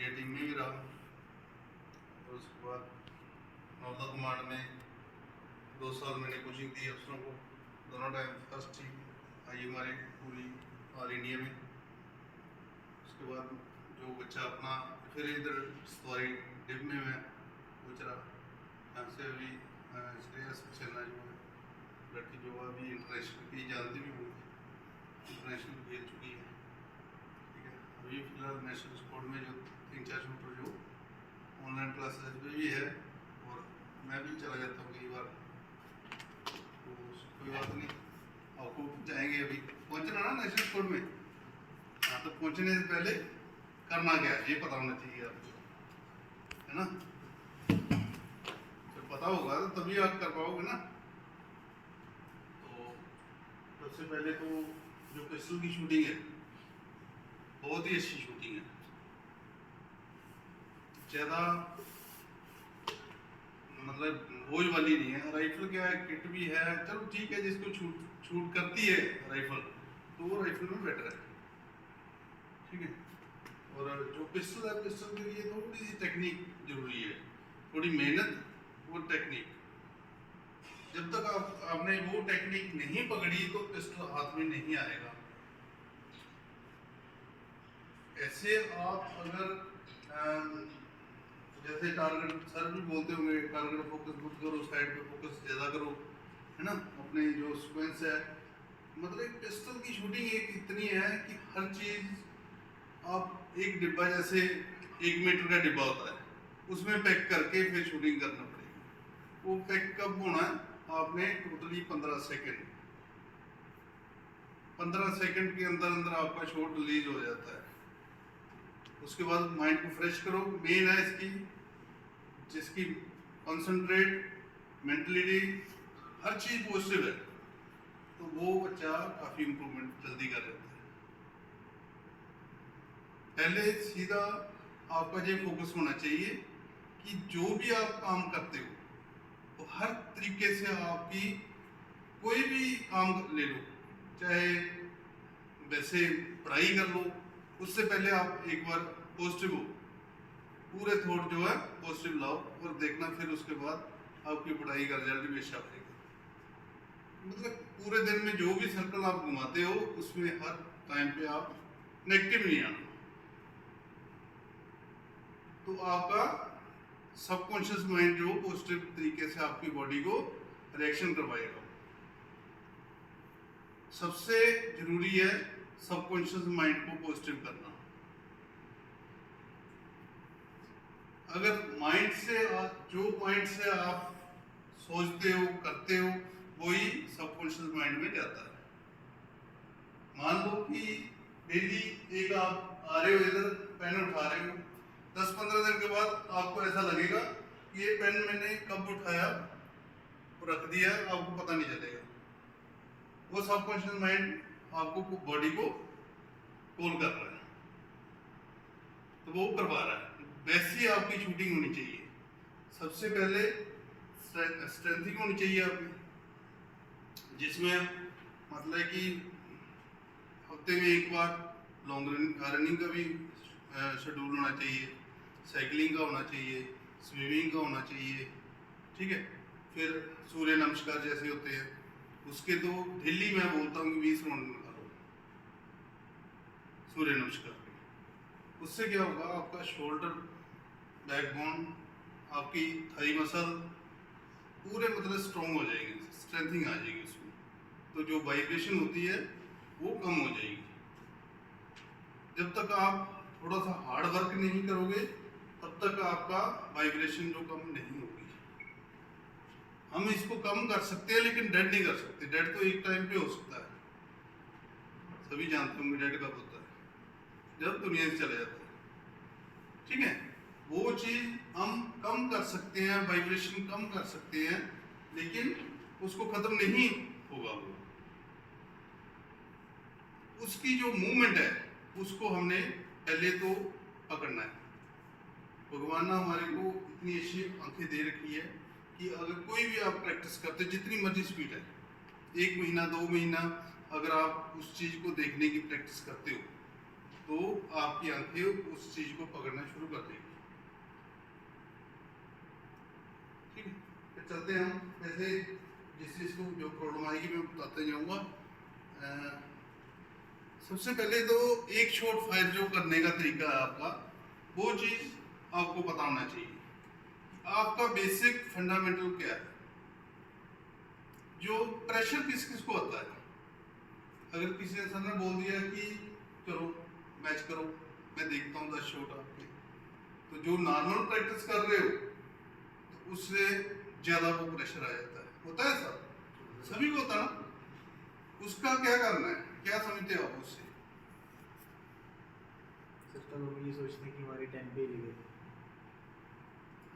India team में भी रहा। और उसके बाद नौदा कमांड में 2 साल मैंने कोचिंग दी अफसरों को, दोनों टाइम फर्स्ट टीम आई हमारी पूरी ऑल इंडिया में। उसके बाद जो बच्चा अपना फिर इधर सवारी डिप में मैं पूछ रहा, यहाँ से अभी श्रेया सक्सेना जो है लड़की जो अभी इंटरनेशनल की जानती भी होगी, इंटरनेशनल खेल चुकी है, ठीक है। अभी फिलहाल नेशनल स्पोर्ट में जो 3-4 शूटर जो ऑनलाइन क्लासेस में भी है, और मैं भी चला जाता हूँ कई बार, तो कोई बात नहीं, आपको जाएंगे अभी पहुँचना ना नेशनल स्पोर्ट में। हाँ, तो पहुँचने से पहले करना क्या है ये पता होना चाहिए आपको, है ना। जब पता होगा तो तभी आप कर पाओगे ना। तो सबसे पहले तो जो पिस्टल की शूटिंग है बहुत ही अच्छी शूटिंग है, ज़्यादा मतलब बोझ वाली नहीं है। राइफल क्या है, किट भी है, चलो ठीक है, जिसको छूट करती है राइफल तो वो राइफल में बेटर है, ठीक है। और जो पिस्टल है, पिस्टल के लिए थोड़ी सी टेक्निक जरूरी है, थोड़ी मेहनत और टेक्निक। जब तक आपने वो टेक्निक नहीं पकड़ी तो पिस्टल हाथ में नहीं आएगा। ऐसे आप अगर जैसे टारगेट सर भी बोलते होंगे, टारगेट फोकस मत करो, साइड पे फोकस ज़्यादा करो, है ना। अपने जो सीक्वेंस है, मतलब एक पिस्टल की शूटिंग एक इतनी है कि हर चीज़ आप एक डिब्बा, जैसे 1 मीटर का डिब्बा होता है, उसमें पैक करके फिर शूटिंग करना पड़ेगी। वो पैक कब होना है, आपने टोटली 15 सेकंड के अंदर अंदर आपका शॉट रिलीज हो जाता है। उसके बाद माइंड को फ्रेश करो, मेन है इसकी, जिसकी कंसंट्रेट मेंटलिटी हर चीज़ पॉजिटिव है, तो वो बच्चा काफ़ी इम्प्रूवमेंट जल्दी कर लेता है। पहले सीधा आपका ये फोकस होना चाहिए कि जो भी आप काम करते हो तो हर तरीके से आपकी कोई भी काम ले लो, चाहे वैसे पढ़ाई कर लो, उससे पहले आप एक बार पॉजिटिव हो, पूरे थॉट जो है पॉजिटिव लाओ, और देखना फिर उसके बाद आपकी पढ़ाई का रिजल्ट भी अच्छा आएगा। मतलब पूरे दिन में जो भी सर्कल आप घुमाते हो उसमें हर टाइम पे आप नेगेटिव नहीं आना, तो आपका सबकॉन्शियस माइंड जो पॉजिटिव तरीके से आपकी बॉडी को रिएक्शन करवाएगा। सबसे जरूरी है सबकॉन्शियस माइंड को पॉजिटिव करना। अगर माइंड से जो पॉइंट से आप सोचते हो करते हो वही सबकॉन्शियस माइंड में जाता है। मान लो कि डेली एक आप आ रहे हो, इधर पेन उठा रहे हो, 10-15 दिन के बाद आपको ऐसा लगेगा कि ये पेन मैंने कब उठाया और रख दिया, आपको पता नहीं चलेगा। वो सबकॉन्शियस माइंड आपको बॉडी को कॉल कर रहा है, तो वो करवा रहा है। वैसी आपकी शूटिंग होनी चाहिए। सबसे पहले स्ट्रेंथिंग होनी चाहिए आपकी, जिसमें मतलब कि हफ्ते में एक बार लॉन्ग रनिंग का भी शेड्यूल होना चाहिए, साइकिलिंग का होना चाहिए, स्विमिंग का होना चाहिए, ठीक है। फिर सूर्य नमस्कार जैसे होते हैं उसके तो डेली मैं बोलता हूँ कि 20 राउंड करो सूर्य नमस्कार। उससे क्या होगा, आपका शोल्डर, बैकबोन, आपकी थाई मसल पूरे मतलब स्ट्रॉन्ग हो जाएंगे, स्ट्रेंथिंग आ जाएगी उसमें, तो जो वाइब्रेशन होती है वो कम हो जाएगी। जब तक आप थोड़ा सा हार्ड वर्क नहीं करोगे तब तक आपका वाइब्रेशन जो कम नहीं होगी। हम इसको कम कर सकते हैं लेकिन डेड नहीं कर सकते। डेड तो एक टाइम पे हो सकता है, सभी जानते होंगे डेड कब होता है, जब दुनिया से चले जाता है, ठीक है। वो चीज हम कम कर सकते हैं, वाइब्रेशन कम कर सकते हैं, लेकिन उसको खत्म नहीं होगा। वो उसकी जो मूवमेंट है उसको हमने पहले तो पकड़ना है। भगवान ने हमारे को इतनी अच्छी आंखें दे रखी है कि अगर कोई भी आप प्रैक्टिस करते, जितनी मर्जी स्पीड है, 1 महीना 2 महीना अगर आप उस चीज़ को देखने की प्रैक्टिस करते हो तो आपकी आंखें उस चीज को पकड़ना शुरू कर देगी। ठीक है, फिर चलते हैं हम वैसे जिस चीज को जो प्रॉब्लम आएगी मैं बताते जाऊंगा। सबसे पहले तो एक शॉट फायर जो करने का तरीका है आपका, वो चीज आपको पता होना चाहिए। आपका बेसिक फंडामेंटल क्या है, जो प्रेशर किस किस को आता है। अगर किसी ने सर ने बोल दिया कि चलो मैच करो, मैं देखता हूँ 10 शॉट आपके, तो जो नॉर्मल प्रैक्टिस कर रहे हो तो उससे ज्यादा वो प्रेशर आ जाता है। होता है सर, सभी को होता है ना। उसका क्या करना है, क्या समझते हो आप उससे? सर तो लोग ये सोचते हैं कि हमारी 10 पे ले गए।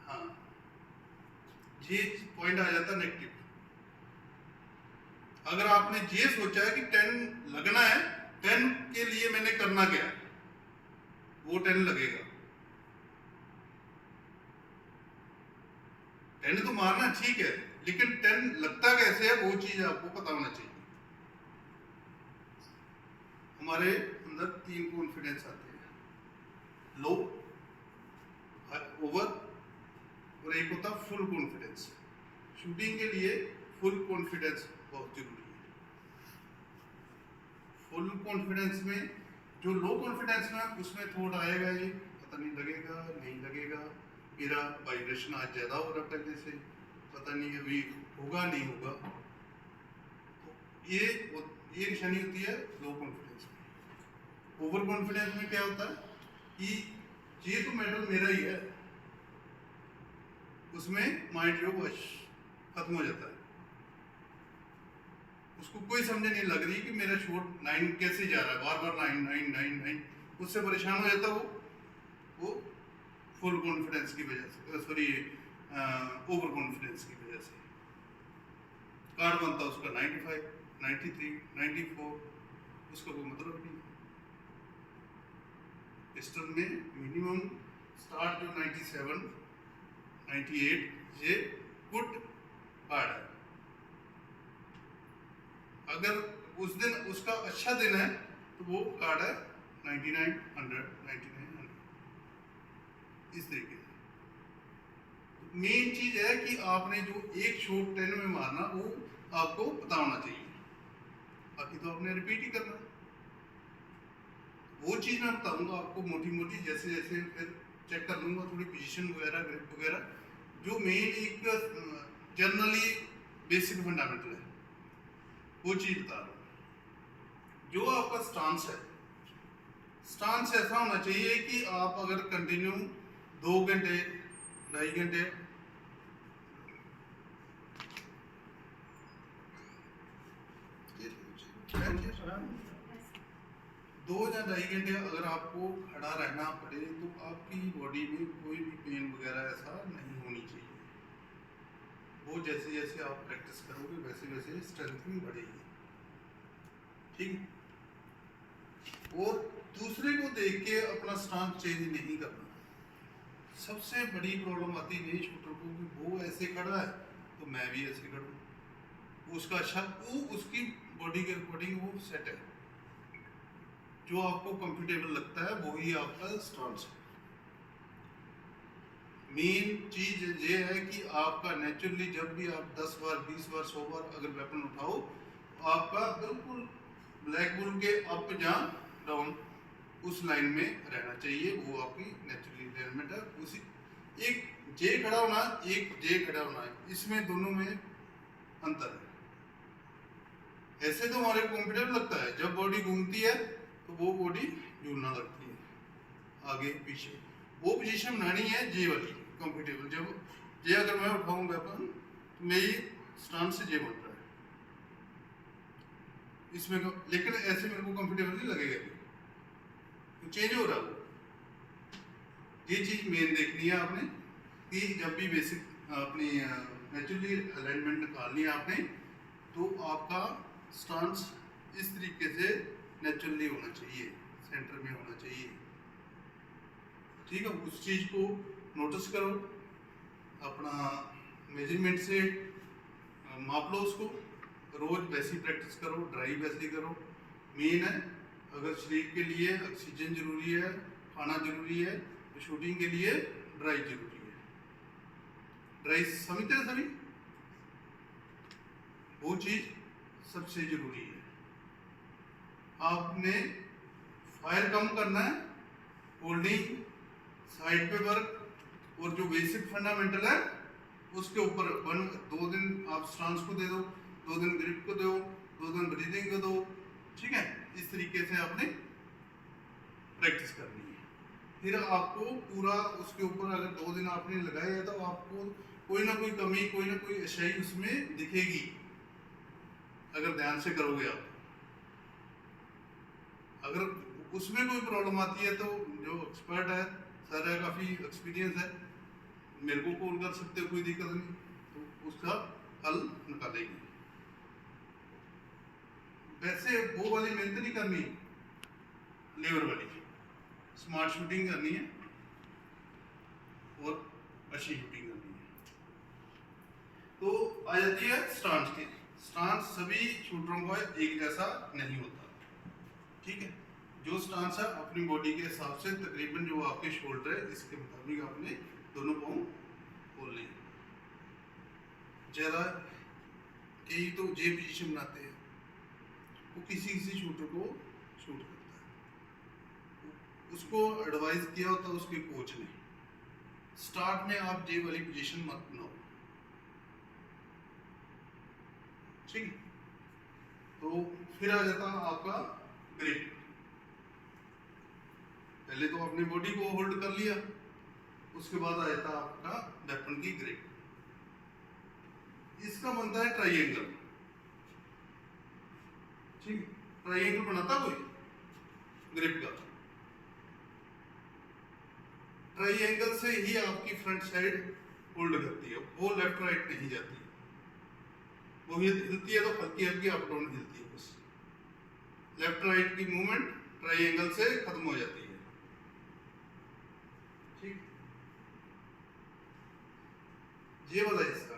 हाँ, ये पॉइंट आ जाता है नेगेटिव। अगर आपने ये सोचा है कि 10 लगना है, 10 के लिए मैंने करना क्या है, वो 10 लगेगा। 10 तो मारना ठीक है, लेकिन 10 लगता कैसे है वो चीज आपको पता होना चाहिए। हमारे अंदर 3 कॉन्फिडेंस आते हैं, लो, ओवर और एक होता फुल कॉन्फिडेंस। शूटिंग के लिए फुल कॉन्फिडेंस बहुत जरूरी है। फुल कॉन्फिडेंस में जो लो कॉन्फिडेंस में उसमें थॉट आएगा, ये पता नहीं लगेगा नहीं लगेगा, मेरा वाइब्रेशन आज ज़्यादा हो रहा है पहले से, पता नहीं अभी होगा नहीं होगा। तो ये निशानी होती है लो कॉन्फिडेंस में। ओवर कॉन्फिडेंस में क्या होता है कि ये तो मेडल मेरा ही है, उसमें माइंड जो वश खत्म हो जाता है। उसको कोई समझ नहीं लग रही कि मेरा शॉट 9 कैसे जा रहा है, बार बार 9 9 9 9, उससे परेशान हो जाता वो फुल कॉन्फिडेंस की वजह से, सॉरी ओवर कॉन्फिडेंस की वजह से। कार्ड बनता उसका 95 93 94, उसका कोई मतलब नहीं। पिस्टल में मिनिमम स्टार्ट जो 97 98 ये गुड कार्ड है। अगर उस दिन उसका अच्छा दिन है तो वो कार्ड है 99 100 99 100, इस तरीके से। मेन चीज है कि आपने जो एक शॉट 10 में मारना वो आपको पता होना चाहिए, बाकी तो आपने रिपीट ही करना। वो चीज मैं बताऊंगा आपको मोटी मोटी, जैसे जैसे फिर चेक कर लूंगा थोड़ी पोजीशन वगैरह ग्रिप वगैरह, जो मेन एक जनरली बेसिक फंडामेंटल है वो चीज बता रहा हूँ। जो आपका स्टांस है, स्टांस ऐसा होना चाहिए कि आप अगर कंटिन्यू 2 घंटे 2.5 घंटे 2 या 2.5 घंटे अगर आपको खड़ा रहना पड़े तो आपकी बॉडी में कोई भी पेन वगैरह ऐसा नहीं होनी चाहिए। वो जैसे जैसे आप प्रैक्टिस करोगे वैसे वैसे स्ट्रेंथ भी बढ़ेगी। ठीक। और दूसरे को देख के अपना स्टांस चेंज नहीं करना। सबसे बड़ी प्रॉब्लम आती है शूटर को कि वो ऐसे खड़ा है तो मैं भी ऐसे खड़ूं। उसका अच्छा वो उसकी बॉडी के अकॉर्डिंग वो सेट है, जो आपको कंफर्टेबल लगता है वही आपका स्टांस है। मेन चीज ये है कि आपका नेचुरली जब भी आप 10 बार 20 बार 100 बार अगर वेपन उठाओ तो आपका बिल्कुल ब्लैक बुल के अप या डाउन उस लाइन में रहना चाहिए। वो आपकी नेचुरली अलाइनमेंट है। उसी एक जे खड़ा होना एक जे खड़ा होना है, इसमें दोनों में अंतर है। ऐसे तो हमारे कंफर्टेबल लगता है, जब बॉडी घूमती है तो वो बॉडी झूलना लगती है आगे पीछे। वो पोजीशन बनानी है जे वाली कंफर्टेबल। जब जे अगर मैं उठाऊं वेपन तो मेरी स्टांस से जे बन रहा है इसमें, लेकिन ऐसे मेरे को कंफर्टेबल नहीं लगेगा, तो चेंज हो रहा है वो। ये चीज मेन देखनी है आपने कि जब भी बेसिक अपनी नेचुरली अलाइनमेंट निकालनी है आपने, तो आपका स्टांस इस तरीके से नेचुरली होना चाहिए, सेंटर में होना चाहिए। ठीक है, उस चीज को नोटिस करो, अपना मेजरमेंट से माप लो उसको, रोज वैसी प्रैक्टिस करो, ड्राइव वैसी करो। मेन है अगर शरीर के लिए ऑक्सीजन जरूरी है, खाना जरूरी है, तो शूटिंग के लिए ड्राई जरूरी है। ड्राई समझते हैं सभी, वो चीज सबसे जरूरी है। आपने फायर कम करना है, होल्डिंग, साइड पे वर्क और जो बेसिक फंडामेंटल है उसके ऊपर 2 दिन आप स्टांस को दे दो, 2 दिन ग्रिप को दो, 2 दिन ब्रीदिंग को दो, ठीक है। इस तरीके से आपने प्रैक्टिस करनी है। फिर आपको पूरा उसके ऊपर अगर 2 दिन आपने लगाया है तो आपको कोई ना कोई कमी, कोई ना कोई अच्छाई उसमें दिखेगी अगर ध्यान से करोगे आप। अगर उसमें कोई प्रॉब्लम आती है तो जो एक्सपर्ट है, सर है, काफ़ी एक्सपीरियंस है, मेरे को कॉल कर सकते हो, कोई दिक्कत नहीं, तो उसका हल निकालेंगे। वैसे वो वाली मेहनत नहीं करनी, लेबर वाली स्मार्ट शूटिंग करनी है और अच्छी शूटिंग करनी है। तो आ जाती है स्टांस की। स्टांस सभी शूटरों का एक जैसा नहीं होता, ठीक है। जो स्टांस है अपनी बॉडी के हिसाब से तकरीबन जो आपके शोल्डर है इसके मुताबिक आपने दोनों पाँव खोल लें। ज़्यादा कई तो जे पोजीशन बनाते हैं, वो किसी किसी शूटर को शूट करता है, उसको एडवाइस किया होता है उसके कोच ने, स्टार्ट में आप जे वाली पोजीशन मत बनाओ, ठीक। तो फिर आ जाता है आपका ग्रिप। पहले तो अपनी बॉडी को होल्ड कर लिया, उसके बाद आ जाता है आपका वेपन की ग्रिप। इसका बनता है ट्राइंगल, ठीक। ट्राइंगल बनाता कोई ग्रिप का, ट्राइंगल से ही आपकी फ्रंट साइड होल्ड करती है, वो लेफ्ट राइट नहीं जाती, वो हिलती है तो हल्की हल्की अप डाउन हिलती है बस। लेफ्ट राइट की मूवमेंट ट्राइंगल से खत्म हो जाती है, ठीक। ये वाला हिस्सा,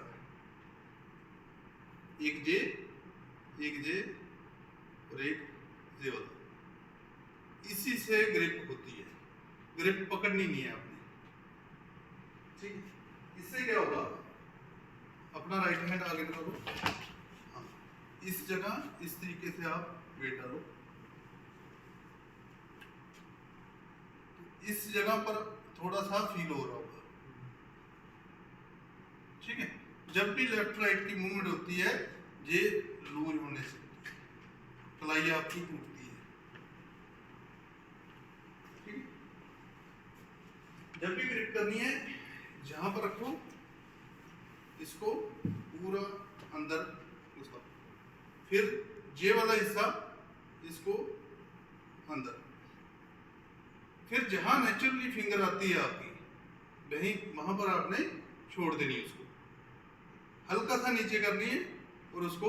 एक जे और एक जे वाला, इसी से ग्रिप होती है। ग्रिप पकड़नी नहीं है आपने, ठीक। इससे क्या होगा, अपना राइट हैंड आगे निकालो, हाँ, इस जगह इस तरीके से आप वेट डालो, इस जगह पर थोड़ा सा फील हो रहा होगा, ठीक है। जब भी लेफ्ट राइट की मूवमेंट होती है ये लूज होने से कलाई आपकी टूटती है, ठीक। जब भी ग्रिप करनी है जहां पर रखो, इसको पूरा अंदर घुसाओ, फिर जे वाला हिस्सा इसको अंदर, फिर जहां नेचुरली फिंगर आती है आपकी वहां पर आपने छोड़ देनी है, उसको हल्का सा नीचे करनी है और उसको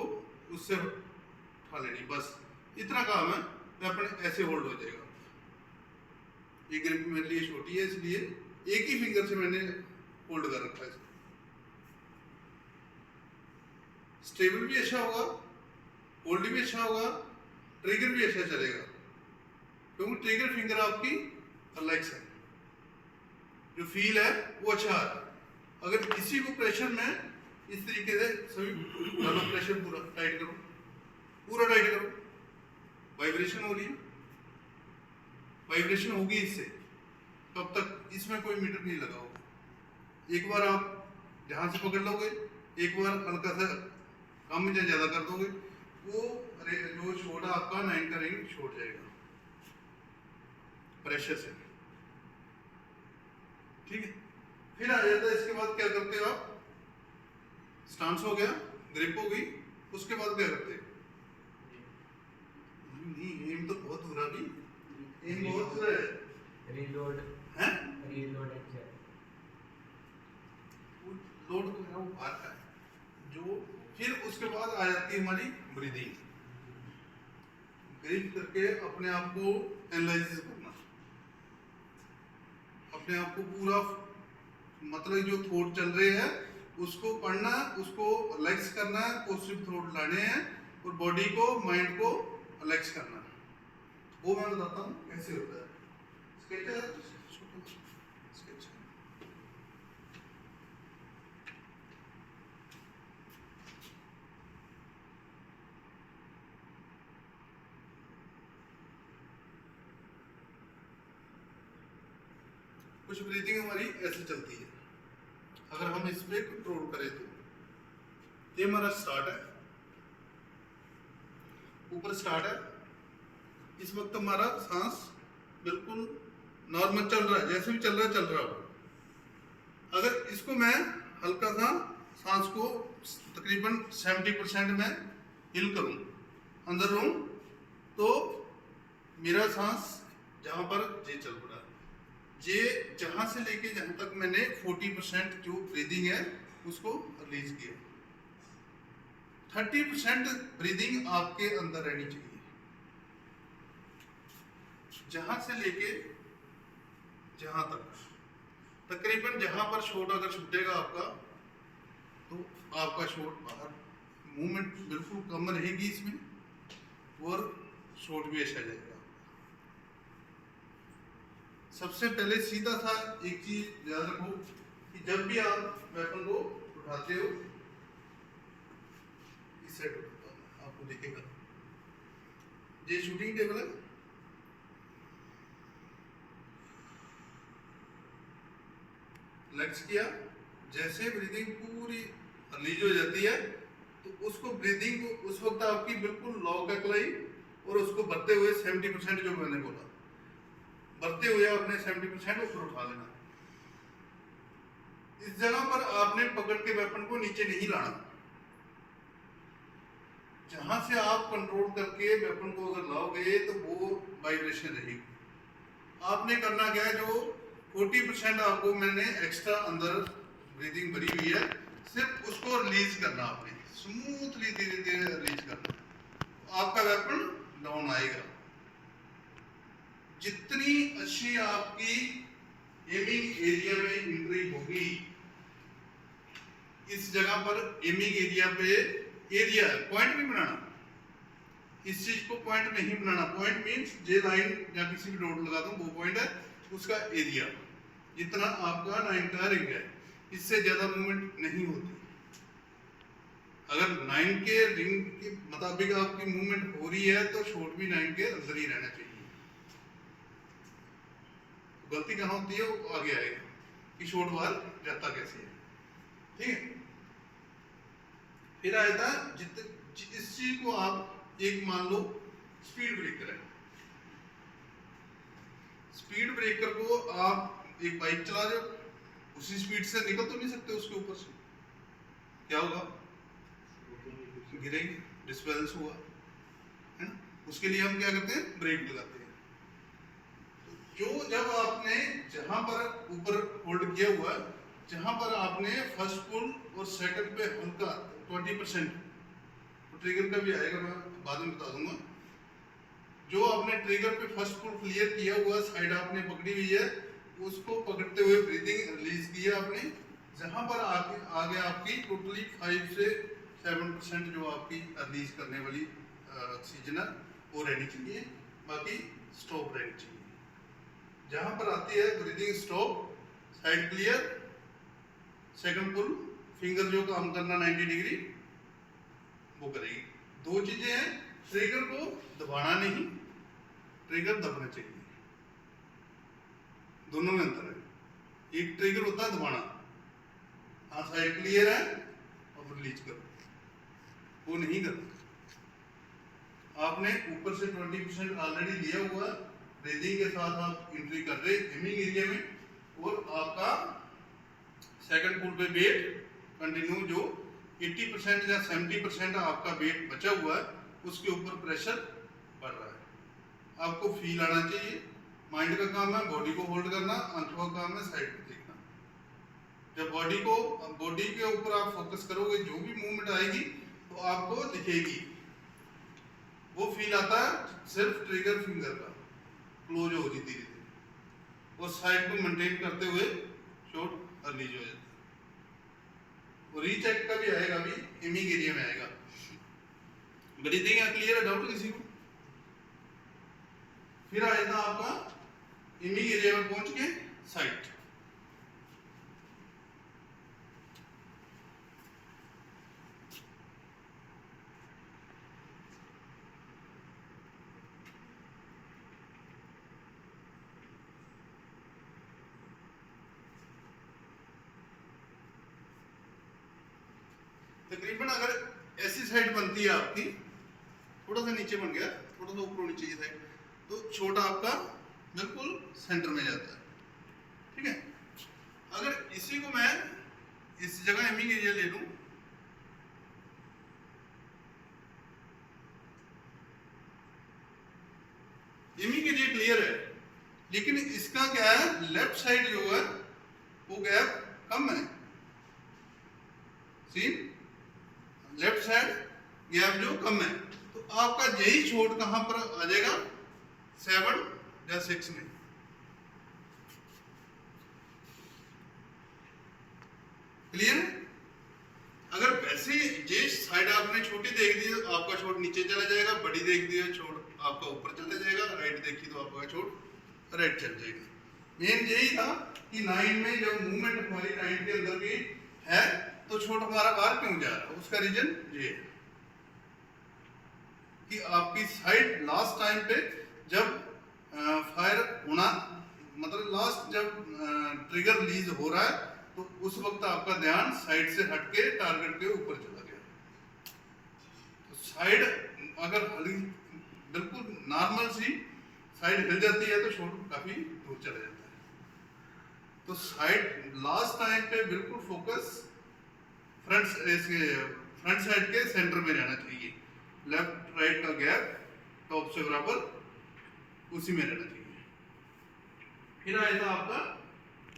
उससे उठा लेनी, बस इतना काम है। वेपन ऐसे होल्ड हो जाएगा। ये ग्रिप मेरे लिए छोटी है इसलिए एक ही फिंगर से मैंने होल्ड कर रखा है इसको। स्टेबल भी अच्छा होगा, होल्ड भी अच्छा होगा, ट्रिगर भी अच्छा चलेगा, क्योंकि ट्रिगर फिंगर आपकी रिलैक्स है, जो फील है वो अच्छा है। अगर किसी को प्रेशर में इस तरीके से सभी डालो, प्रेशर पूरा टाइट करो, पूरा टाइट करो, वाइब्रेशन हो रही है, वाइब्रेशन होगी इससे, तब तक इसमें कोई मीटर नहीं लगा होगा। एक बार आप ध्यान से पकड़ लोगे, एक बार हल्का सा कम या ज्यादा कर दोगे, वो जो छोटा आपका 9 का रिंग छोड़ जाएगा प्रेशर से, ठीक है। फिर आ जाता है इसके बाद क्या करते हो आप, स्टांस हो गया, ग्रिप हो गई, उसके बाद क्या करते हैं, नहीं एम तो बहुत हो रहा भी, एम बहुत हो रहा है, रीलोड हैं, रीलोड है, लोड तो है वो बाहर का है जो। फिर उसके बाद आ जाती है हमारी ब्रीदिंग, ग्रिप करके अपने आप को एनालाइज करना, अपने आप को पूरा मतलब जो थॉट चल रहे हैं उसको पढ़ना, उसको रिलैक्स करना है, पॉजिटिव थॉट लाने हैं और बॉडी को, माइंड को रिलैक्स करना, वो मैं बताता हूँ कैसे होता है। स्केच है, स्केच कुछ ब्रीथिंग हमारी ऐसे चलती है। अगर हम इस पे कंट्रोल करें तो ये हमारा स्टार्ट है, ऊपर स्टार्ट है। इस वक्त हमारा सांस बिल्कुल नॉर्मल चल रहा है, जैसे भी चल रहा हो। अगर इसको मैं हल्का सा सांस को तकरीबन 70% में हिल करूं, अंदर रहूं, तो मेरा सांस जहां पर ये चल पड़ा, ये जहां से लेके जहां तक मैंने 40% जो ब्रीदिंग है उसको रिलीज किया। 30% ब्रीदिंग आपके अंदर रहनी चाहिए, जहां से लेके जहां तक। तकरीबन जहां पर शॉट अगर छूटेगा आपका, तो आपका शॉट बाहर, मूवमेंट बिल्कुल कम रहेगी इसमें, और शॉट भी अच्छा जाएगा। सबसे पहले सीधा सा एक चीज याद रखो कि जब भी आप वेपन को उठाते हो, इस साइड उठाता हूं, आपको दिखेगा ये शूटिंग टेबल है। रिलैक्स किया, जैसे ब्रीदिंग पूरी रिलीज हो जाती है, तो उसको ब्रीदिंग को उस वक्त आपकी बिल्कुल लॉक अकलाई, और उसको बढ़ते हुए 70% जो मैंने बोला, बढ़ते हुए आपने 70% ऊपर उठा लेना। इस जगह पर आपने पकड़ के वेपन को नीचे नहीं लाना। जहां से आप कंट्रोल करके वेपन को अगर लाओगे तो वो वाइब्रेशन रहेगी। आपने करना क्या है, जो 40% आपको मैंने एक्स्ट्रा अंदर ब्रीदिंग भरी हुई है, सिर्फ उसको रिलीज करना। आपने स्मूथली धीरे धीरे रिलीज करना, आपका वेपन डाउन आएगा। जितनी अच्छी आपकी एमिंग एरिया में एंट्री होगी, इस जगह पर एमिंग एरिया पे एरिया पॉइंट नहीं बनाना, इस चीज को पॉइंट नहीं बनाना। पॉइंट मींस जे लाइन या किसी भी डॉट लगा दूं वो पॉइंट है, उसका एरिया जितना आपका 9 का रिंग है, इससे ज्यादा मूवमेंट नहीं होती। अगर 9 के रिंग के मुताबिक आपकी मूवमेंट हो रही है तो शॉट भी 9 के अंदर ही रहना चाहिए। गलती कहाँ होती है वो आगे आएगा कि शॉट बाहर जाता कैसे है, ठीक है। फिर आया था इस चीज को आप एक मान लो स्पीड ब्रेकर है। स्पीड ब्रेकर को आप एक बाइक चला रहे हो, उसी स्पीड से निकल तो नहीं सकते उसके ऊपर से, क्या होगा, गिरेंगे, डिस्बैलेंस हुआ है ना। उसके लिए हम क्या करते हैं, ब्रेक लगाते हैं। जो जब आपने जहां पर ऊपर होल्ड किया हुआ है, जहां पर आपने फर्स्ट पुल और सेकंड पे हल्का 20%, ट्रिगर का भी आएगा, मैं बाद में बता दूंगा। जो आपने ट्रिगर पे फर्स्ट पुल क्लियर किया हुआ, साइड आपने पकड़ी हुई है, उसको पकड़ते हुए ब्रीदिंग रिलीज किया आपने। जहां पर आगे आपकी टोटली 5 से 7% जो आपकी रिलीज करने वाली ऑक्सीजन है वो रहनी चाहिए, बाकी स्टॉप रहनी चाहिए। जहां पर आती है breathing stop, side clear, second pull, finger जो काम करना 90 डिग्री वो करेगी। दो चीजें हैं, ट्रिगर को दबाना नहीं, ट्रिगर दबना चाहिए, दोनों में अंतर है। एक ट्रिगर होता है दबाना, हाँ साइड क्लियर है और रिलीज करो, वो नहीं करना। आपने ऊपर से 20% ऑलरेडी लिया हुआ, ब्रीदिंग के साथ आप एंट्री कर रहे हेमिंग एरिया में, और आपका सेकंड पुल पे वेट कंटिन्यू, जो 80% या 70% आपका वेट बचा हुआ है, उसके ऊपर प्रेशर बढ़ रहा है। आपको फील आना चाहिए। माइंड का काम है बॉडी को होल्ड करना, आंखों का काम है साइड पे देखना। जब बॉडी के ऊपर आप फोकस करोगे, जो भी मूवमेंट आएगी तो आपको दिखेगी। वो फील आता है सिर्फ ट्रिगर फिंगर का क्लोज हो धीरे धीरे, और साइड को मेंटेन करते हुए शॉट रिलीज हो जाता है। और रीचेक का भी आएगा, अभी हेमिंग एरिया में आएगा। ब्रीदिंग क्लियर है, डाउट किसी को? फिर आया था आपका एमिंग एरिया में पहुंच के साइट। तकरीबन अगर ऐसी साइड बनती है आपकी, थोड़ा सा नीचे बन गया, थोड़ा सा ऊपर नीचे ये साइड, तो छोटा आपका बिल्कुल सेंटर में जाता है। ठीक है, अगर इसी को मैं इस जगह एमिंग एरिया ले लूं, एमिंग एरिया क्लियर है, लेकिन इसका क्या है, लेफ्ट साइड जो है वो गैप कम है। सी लेफ्ट साइड गैप जो कम है, तो आपका यही छोट कहां पर आ जाएगा, 7 या 6 में। क्लियर है? अगर वैसे ये साइड आपने छोटी देख दी, आपका छोट नीचे चला जाएगा, बड़ी देख दी है छोट आपका ऊपर चला जाएगा, राइट देखी तो आपका छोट राइट चल जाएगा। मेन यही था कि 9 में जब मूवमेंट हमारी टाइम के अंदर की है तो छोट हमारा बाहर क्यों जा रहा है, उसका रीजन ये है कि आपकी साइड लास्ट टाइम पे जब फायर होना, मतलब लास्ट जब ट्रिगर रिलीज हो रहा है, तो उस वक्त आपका ध्यान साइड से हटके टारगेट के ऊपर चला गया। तो साइड अगर हली बिल्कुल नॉर्मल सी साइड हिल जाती है तो शॉट काफी दूर चला जाता है। तो साइड लास्ट टाइम पे बिल्कुल फोकस फ्रंट साइड के सेंटर में रहना चाहिए। लेफ्ट राइट का गैप टॉप से बराबर उसी में रहना चाहिए। फिर आया था आपका